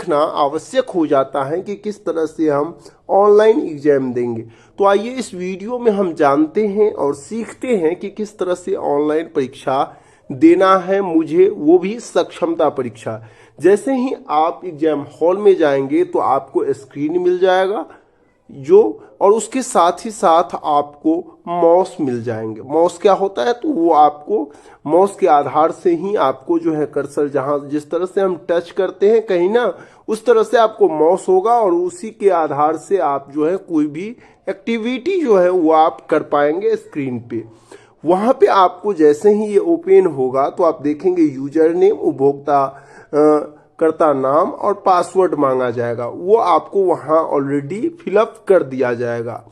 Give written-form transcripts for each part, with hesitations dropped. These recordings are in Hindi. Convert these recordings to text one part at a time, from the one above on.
सीखना आवश्यक हो जाता है कि किस तरह से हम ऑनलाइन एग्जाम देंगे। तो आइए इस वीडियो में हम जानते हैं और सीखते हैं कि किस तरह से ऑनलाइन परीक्षा देना है मुझे, वो भी सक्षमता परीक्षा। जैसे ही आप एग्जाम हॉल में जाएंगे तो आपको स्क्रीन मिल जाएगा और उसके साथ ही साथ आपको माउस मिल जाएंगे। माउस क्या होता है, तो वो आपको माउस के आधार से ही आपको जो है कर्सर जहां जिस तरह से हम टच करते हैं कहीं ना, उस तरह से आपको माउस होगा और उसी के आधार से आप जो है कोई भी एक्टिविटी जो है वो आप कर पाएंगे स्क्रीन पे। वहां पे आपको जैसे ही ये ओपन होगा तो आप देखेंगे यूजर नेम, उपभोक्ता करता नाम और पासवर्ड मांगा जाएगा, वो आपको वहां ऑलरेडी फिलअप कर दिया जाएगा।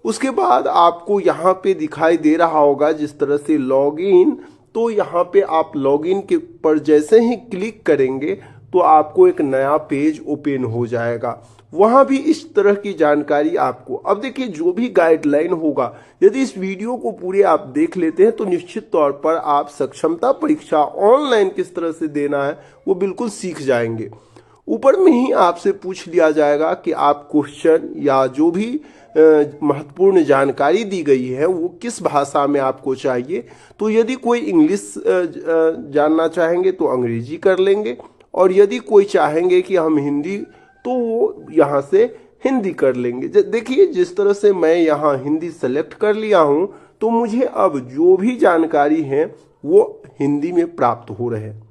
उसके बाद आपको यहाँ पे दिखाई दे रहा होगा जिस तरह से लॉगिन, तो यहाँ पे आप लॉगिन के पर जैसे ही क्लिक करेंगे तो आपको एक नया पेज ओपन हो जाएगा। वहां भी इस तरह की जानकारी आपको, अब देखिए जो भी गाइडलाइन होगा, यदि इस वीडियो को पूरे आप देख लेते हैं तो निश्चित तौर पर आप सक्षमता परीक्षा ऑनलाइन किस तरह से देना है वो बिल्कुल सीख जाएंगे। ऊपर में ही आपसे पूछ लिया जाएगा कि आप क्वेश्चन या जो भी महत्वपूर्ण जानकारी दी गई है वो किस भाषा में आपको चाहिए। तो यदि कोई इंग्लिश जानना चाहेंगे तो अंग्रेजी कर लेंगे, और यदि कोई चाहेंगे कि हम हिंदी, तो वो यहाँ से हिंदी कर लेंगे। देखिए जिस तरह से मैं यहाँ हिंदी सेलेक्ट कर लिया हूँ तो मुझे अब जो भी जानकारी है वो हिंदी में प्राप्त हो रहे हैं।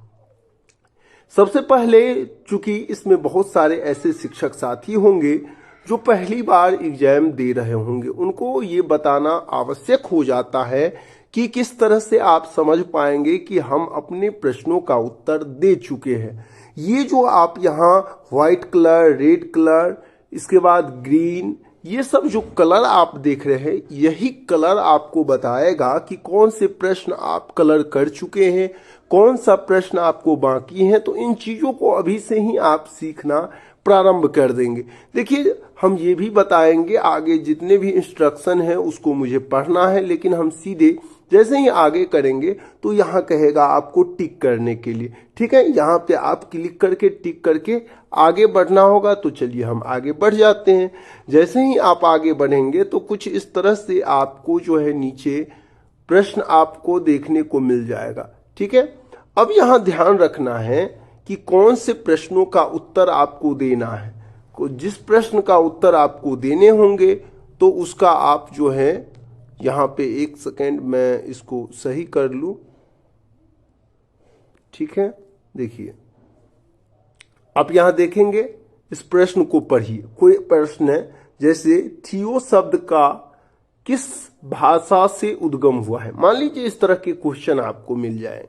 सबसे पहले चूंकि इसमें बहुत सारे ऐसे शिक्षक साथी होंगे जो पहली बार एग्जाम दे रहे होंगे, उनको ये बताना आवश्यक हो जाता है कि किस तरह से आप समझ पाएंगे कि हम अपने प्रश्नों का उत्तर दे चुके हैं। ये जो आप यहाँ व्हाइट कलर, रेड कलर, इसके बाद ग्रीन, ये सब जो कलर आप देख रहे हैं, यही कलर आपको बताएगा कि कौन से प्रश्न आप कलर कर चुके हैं, कौन सा प्रश्न आपको बाकी है। तो इन चीज़ों को अभी से ही आप सीखना प्रारंभ कर देंगे। देखिए हम ये भी बताएंगे आगे जितने भी इंस्ट्रक्शन है उसको मुझे पढ़ना है, लेकिन हम सीधे जैसे ही आगे करेंगे तो यहाँ कहेगा आपको टिक करने के लिए, ठीक है। यहाँ पे आप क्लिक करके टिक करके आगे बढ़ना होगा। तो चलिए हम आगे बढ़ जाते हैं। जैसे ही आप आगे बढ़ेंगे तो कुछ इस तरह से आपको जो है नीचे प्रश्न आपको देखने को मिल जाएगा, ठीक है। अब यहाँ ध्यान रखना है कि कौन से प्रश्नों का उत्तर आपको देना है। जिस प्रश्न का उत्तर आपको देने होंगे तो उसका आप जो है यहाँ पे, एक सेकेंड मैं इसको सही कर लूँ, ठीक है। देखिए आप यहाँ देखेंगे, इस प्रश्न को पढ़िए। कोई प्रश्न है जैसे थियो शब्द का किस भाषा से उद्गम हुआ है, मान लीजिए इस तरह के क्वेश्चन आपको मिल जाए।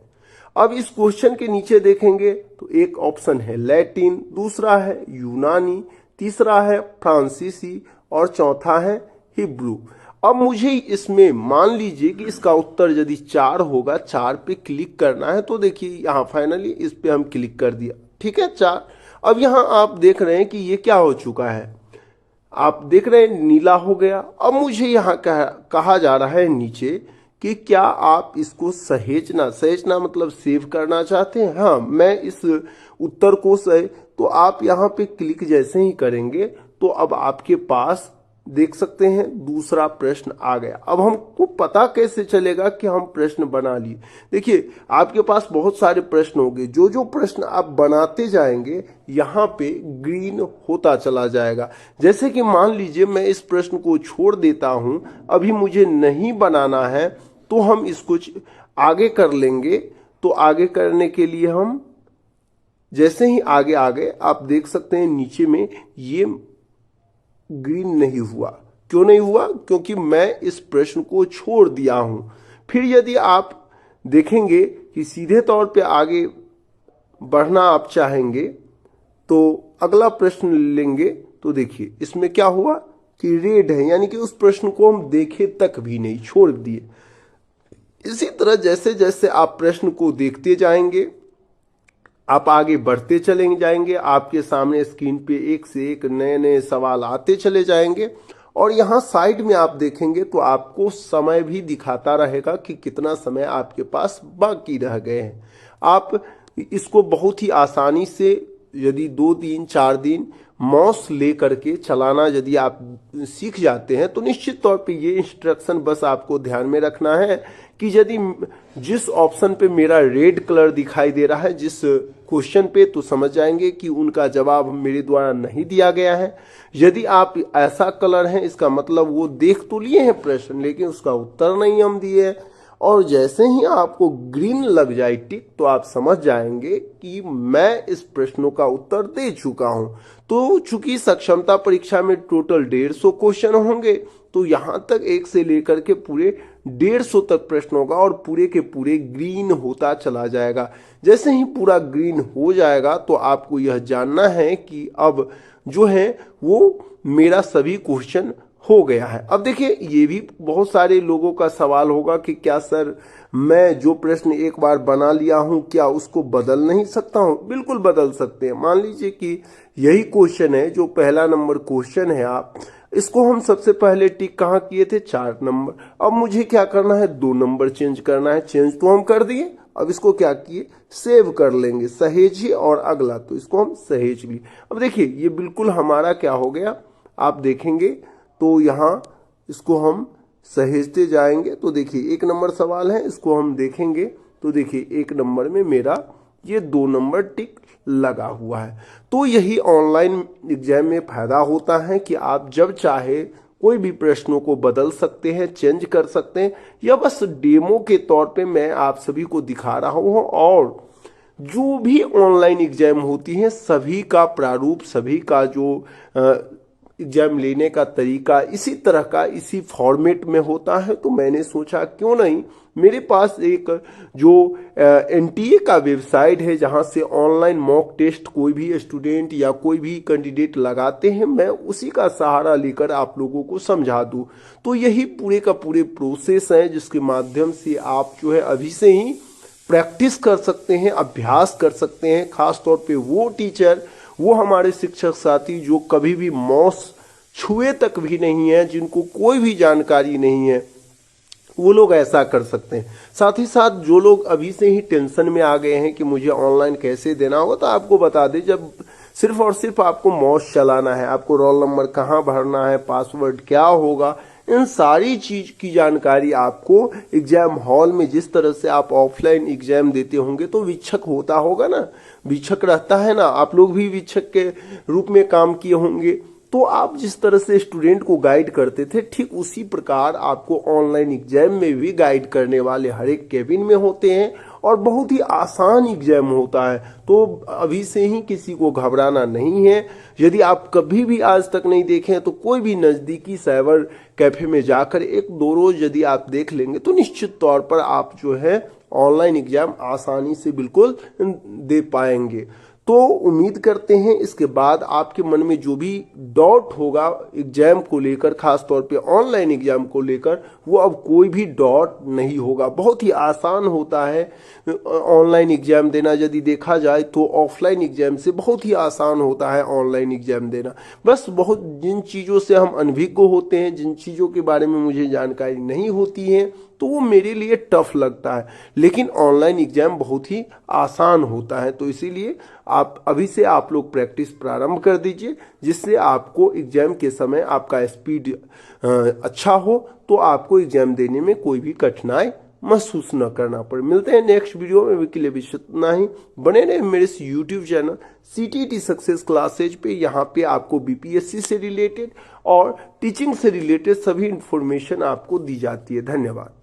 अब इस क्वेश्चन के नीचे देखेंगे तो एक ऑप्शन है लैटिन, दूसरा है यूनानी, तीसरा है फ्रांसीसी और चौथा है हिब्रू। अब मुझे इसमें मान लीजिए कि इसका उत्तर यदि 4 होगा, 4 पे क्लिक करना है। तो देखिए यहाँ फाइनली इस पे हम क्लिक कर दिया, ठीक है 4। अब यहाँ आप देख रहे हैं कि ये क्या हो चुका है, आप देख रहे हैं नीला हो गया। अब मुझे यहाँ कहा जा रहा है नीचे कि क्या आप इसको सहेजना मतलब सेव करना चाहते हैं। हाँ, मैं इस उत्तर को तो आप यहाँ पे क्लिक जैसे ही करेंगे तो अब आपके पास देख सकते हैं दूसरा प्रश्न आ गया। अब हमको पता कैसे चलेगा कि हम प्रश्न बना लिए। देखिए आपके पास बहुत सारे प्रश्न होंगे, जो प्रश्न आप बनाते जाएंगे यहाँ पे ग्रीन होता चला जाएगा। जैसे कि मान लीजिए मैं इस प्रश्न को छोड़ देता हूँ, अभी मुझे नहीं बनाना है, तो हम इसको आगे कर लेंगे। तो आगे करने के लिए हम जैसे ही आगे आप देख सकते हैं नीचे में ये ग्रीन नहीं हुआ। क्यों नहीं हुआ? क्योंकि मैं इस प्रश्न को छोड़ दिया हूं। फिर यदि आप देखेंगे कि सीधे तौर पे आगे बढ़ना आप चाहेंगे तो अगला प्रश्न लेंगे, तो देखिए इसमें क्या हुआ कि रेड है, यानी कि उस प्रश्न को हम देखे तक भी नहीं, छोड़ दिए। इसी तरह जैसे जैसे आप प्रश्न को देखते जाएंगे आप आगे बढ़ते चले जाएंगे, आपके सामने स्क्रीन पे एक से एक नए नए सवाल आते चले जाएंगे। और यहाँ साइड में आप देखेंगे तो आपको समय भी दिखाता रहेगा कि कितना समय आपके पास बाकी रह गए हैं। आप इसको बहुत ही आसानी से यदि 2-3-4 दिन माउस ले करके चलाना यदि आप सीख जाते हैं तो निश्चित तौर पे ये इंस्ट्रक्शन बस आपको ध्यान में रखना है कि यदि जिस ऑप्शन पे मेरा रेड कलर दिखाई दे रहा है जिस क्वेश्चन पे, तो समझ जाएंगे कि उनका जवाब मेरे द्वारा नहीं दिया गया है। यदि आप ऐसा कलर है इसका मतलब वो देख तो लिए हैं प्रश्न लेकिन उसका उत्तर नहीं हम दिए हैं। और जैसे ही आपको ग्रीन लग जाए टिक तो आप समझ जाएंगे कि मैं इस प्रश्नों का उत्तर दे चुका हूं। तो चूंकि सक्षमता परीक्षा में टोटल 150 क्वेश्चन होंगे तो यहां तक 1 से लेकर के पूरे 150 तक प्रश्न होगा और पूरे के पूरे ग्रीन होता चला जाएगा। जैसे ही पूरा ग्रीन हो जाएगा तो आपको यह जानना है कि अब जो है वो मेरा सभी क्वेश्चन हो गया है। अब देखिए ये भी बहुत सारे लोगों का सवाल होगा कि क्या सर मैं जो प्रश्न एक बार बना लिया हूं क्या उसको बदल नहीं सकता हूं? बिल्कुल बदल सकते हैं। मान लीजिए कि यही क्वेश्चन है जो पहला नंबर क्वेश्चन है, आप इसको हम सबसे पहले टिक कहाँ किए थे 4 नंबर। अब मुझे क्या करना है 2 नंबर चेंज करना है। चेंज तो हम कर दिए, अब इसको क्या किए सेव कर लेंगे सहेजी और अगला, तो इसको हम सहेज लिए। अब देखिए ये बिल्कुल हमारा क्या हो गया, आप देखेंगे तो यहाँ इसको हम सहेजते जाएंगे तो देखिए 1 नंबर सवाल है, इसको हम देखेंगे तो देखिए 1 नंबर में मेरा ये 2 नंबर टिक लगा हुआ है। तो यही ऑनलाइन एग्जाम में फायदा होता है कि आप जब चाहे कोई भी प्रश्नों को बदल सकते हैं, चेंज कर सकते हैं। या बस डेमो के तौर पे मैं आप सभी को दिखा रहा हूँ और जो भी ऑनलाइन एग्जाम होती हैं सभी का प्रारूप, सभी का जो एग्जाम लेने का तरीका इसी तरह का इसी फॉर्मेट में होता है। तो मैंने सोचा क्यों नहीं मेरे पास एक जो एनटीए का वेबसाइट है जहां से ऑनलाइन मॉक टेस्ट कोई भी स्टूडेंट या कोई भी कैंडिडेट लगाते हैं, मैं उसी का सहारा लेकर आप लोगों को समझा दूं। तो यही पूरे का पूरे प्रोसेस है जिसके माध्यम से आप जो है अभी से ही प्रैक्टिस कर सकते हैं, अभ्यास कर सकते हैं। खास तौर पे वो टीचर, वो हमारे शिक्षक साथी जो कभी भी माउस छुए तक भी नहीं है, जिनको कोई भी जानकारी नहीं है, वो लोग ऐसा कर सकते हैं। साथ ही साथ जो लोग अभी से ही टेंशन में आ गए हैं कि मुझे ऑनलाइन कैसे देना होगा, तो आपको बता दें जब सिर्फ और सिर्फ आपको माउस चलाना है, आपको रोल नंबर कहाँ भरना है, पासवर्ड क्या होगा, इन सारी चीज की जानकारी आपको एग्जाम हॉल में जिस तरह से आप ऑफलाइन एग्जाम देते होंगे तो वीक्षक होता होगा ना, वीक्षक रहता है ना, आप लोग भी वीक्षक के रूप में काम किए होंगे। तो आप जिस तरह से स्टूडेंट को गाइड करते थे ठीक उसी प्रकार आपको ऑनलाइन एग्जाम में भी गाइड करने वाले हर एक केबिन में होते हैं और बहुत ही आसान एग्जाम होता है। तो अभी से ही किसी को घबराना नहीं है। यदि आप कभी भी आज तक नहीं देखें तो कोई भी नज़दीकी साइबर कैफे में जाकर 1-2 रोज यदि आप देख लेंगे तो निश्चित तौर पर आप जो है ऑनलाइन एग्जाम आसानी से बिल्कुल दे पाएंगे। तो उम्मीद करते हैं इसके बाद आपके मन में जो भी डाउट होगा एग्जाम को लेकर, खास तौर पे ऑनलाइन एग्जाम को लेकर, वो अब कोई भी डाउट नहीं होगा। बहुत ही आसान होता है ऑनलाइन एग्जाम देना। यदि देखा जाए तो ऑफलाइन एग्जाम से बहुत ही आसान होता है ऑनलाइन एग्जाम देना। बस बहुत जिन चीज़ों से हम अनभिज्ञ होते हैं, जिन चीज़ों के बारे में मुझे जानकारी नहीं होती है, तो वो मेरे लिए टफ लगता है। लेकिन ऑनलाइन एग्जाम बहुत ही आसान होता है। तो इसीलिए आप अभी से आप लोग प्रैक्टिस प्रारंभ कर दीजिए, जिससे आपको एग्जाम के समय आपका स्पीड अच्छा हो, तो आपको एग्जाम देने में कोई भी कठिनाई महसूस न करना पड़े। मिलते हैं नेक्स्ट वीडियो में, के लिए भी इतना ही। बने रहे मेरे इस YouTube channel CTET success classes पे। यहाँ पे आपको BPSC से रिलेटेड और टीचिंग से रिलेटेड सभी इंफॉर्मेशन आपको दी जाती है। धन्यवाद।